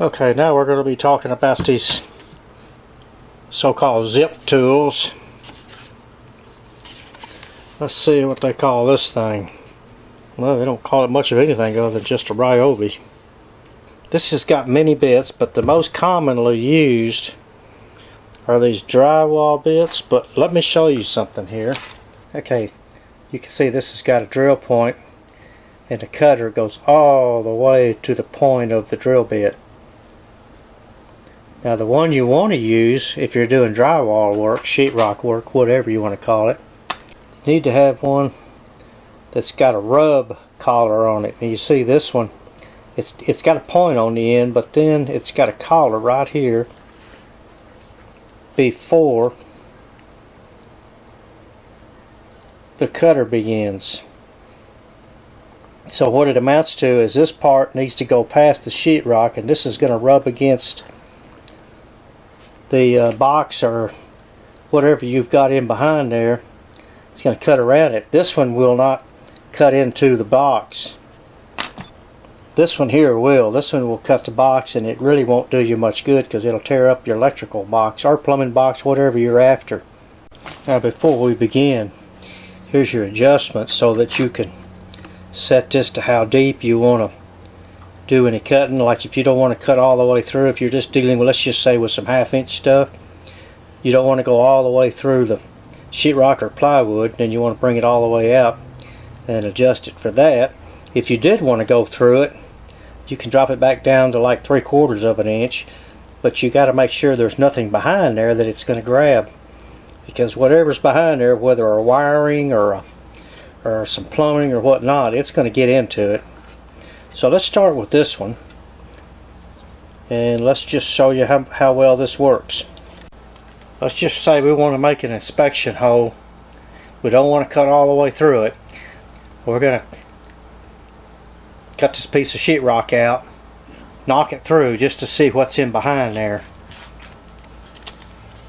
Okay, now we're going to be talking about these so-called zip tools. Let's see what they call this thing. Well, they don't call it much of anything other than just a Ryobi. This has got many bits, but the most commonly used are these drywall bits. But let me show you something here. Okay, you can see this has got a drill point, and the cutter goes all the way to the point of the drill bit. Now the one you want to use if you're doing drywall work, sheetrock work, whatever you want to call it, you need to have one that's got a rub collar on it. And you see this one, it's got a point on the end, but then it's got a collar right here before the cutter begins. So what it amounts to is this part needs to go past the sheetrock, and this is going to rub against the box or whatever you've got in behind there. It's going to cut around it. This one will not cut into the box. This one here will. This one will cut the box, and it really won't do you much good because it'll tear up your electrical box or plumbing box, whatever you're after. Now before we begin, here's your adjustments so that you can set this to how deep you want to do any cutting. Like if you don't want to cut all the way through, if you're just dealing with, let's just say, with some half-inch stuff, you don't want to go all the way through the sheetrock or plywood, then you want to bring it all the way out and adjust it for that. If you did want to go through it, you can drop it back down to like 3/4 of an inch, but you got to make sure there's nothing behind there that it's going to grab, because whatever's behind there, whether a wiring or some plumbing or whatnot, it's going to get into it. So let's start with this one, and let's just show you how well this works. Let's just say we want to make an inspection hole. We don't want to cut all the way through it. We're going to cut this piece of sheetrock out, knock it through just to see what's in behind there.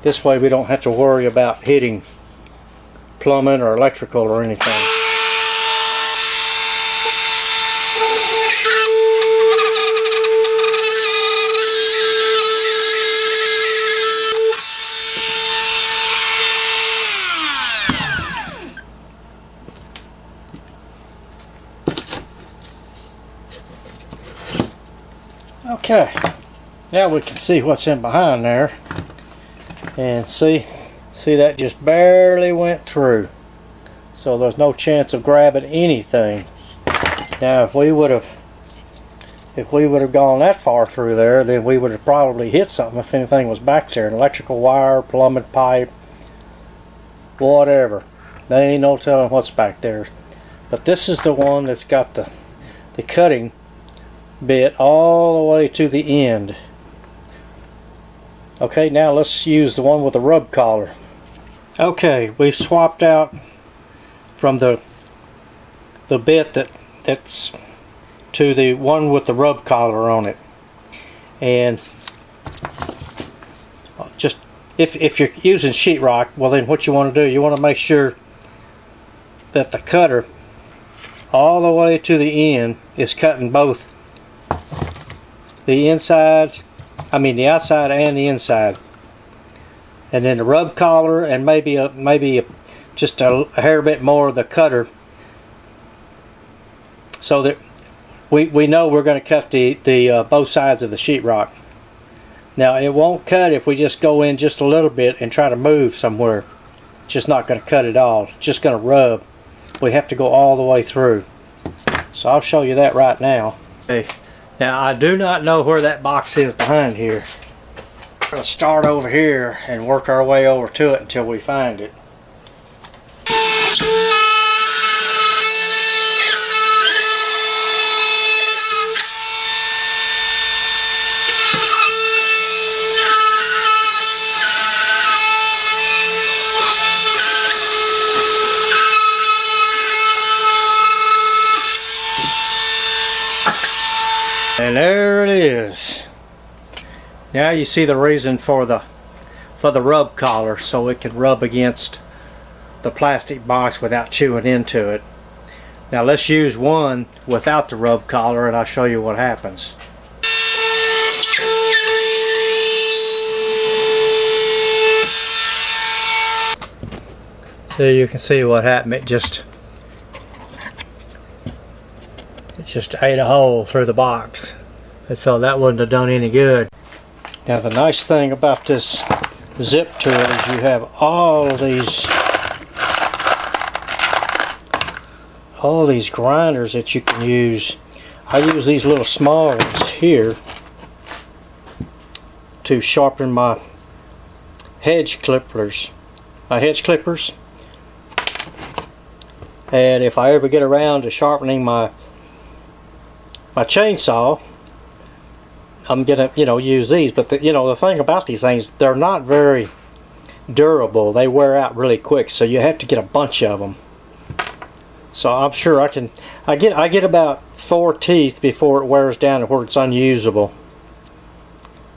This way we don't have to worry about hitting plumbing or electrical or anything. Okay, now we can see what's in behind there, and see that just barely went through, so there's no chance of grabbing anything. Now if we would have gone that far through there, then we would have probably hit something if anything was back there, an electrical wire, plumbing pipe, whatever. There ain't no telling what's back there. But this is the one that's got the cutting bit all the way to the end. Okay, now let's use the one with the rub collar. Okay, we've swapped out from the bit that's to the one with the rub collar on it. And just if you're using sheetrock, well then what you want to do, you want to make sure that the cutter all the way to the end is cutting both the outside and the inside, and then the rub collar, and maybe just a hair bit more of the cutter, so that we know we're going to cut the both sides of the sheetrock. Now it won't cut if we just go in just a little bit and try to move somewhere. It's just not going to cut at all. It's just going to rub. We have to go all the way through. So I'll show you that right now. Okay. Now I do not know where that box is behind here. We're going to start over here and work our way over to it until we find it. And there it is. Now you see the reason for the rub collar, so it can rub against the plastic box without chewing into it. Now let's use one without the rub collar and I'll show you what happens. So you can see what happened. It just ate a hole through the box. And so that wouldn't have done any good. Now the nice thing about this zip tool is you have all these grinders that you can use. I use these little small ones here to sharpen my hedge clippers. And if I ever get around to sharpening my chainsaw, I'm gonna, use these. But the thing about these things, they're not very durable. They wear out really quick, so you have to get a bunch of them. So I'm sure I get about 4 teeth before it wears down to where it's unusable.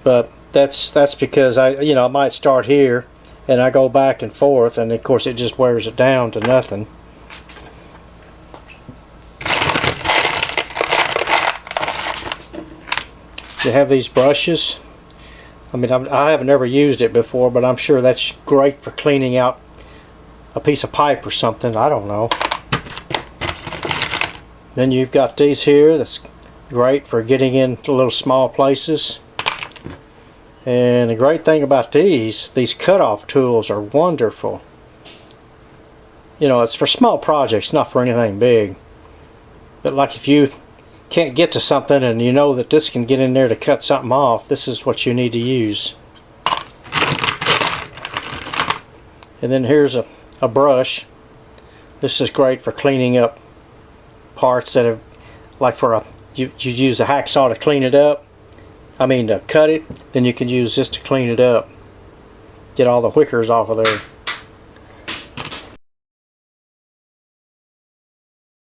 But that's because I might start here and I go back and forth, and of course it just wears it down to nothing. You have these brushes. I mean, I haven't ever used it before, but I'm sure that's great for cleaning out a piece of pipe or something. I don't know. Then you've got these here. That's great for getting into little small places. And the great thing about these cutoff tools are wonderful. It's for small projects, not for anything big. But like if you can't get to something and you know that this can get in there to cut something off, this is what you need to use. And then here's a brush. This is great for cleaning up parts that have, like you use a hacksaw to clean it up. To cut it. Then you can use this to clean it up. Get all the whickers off of there.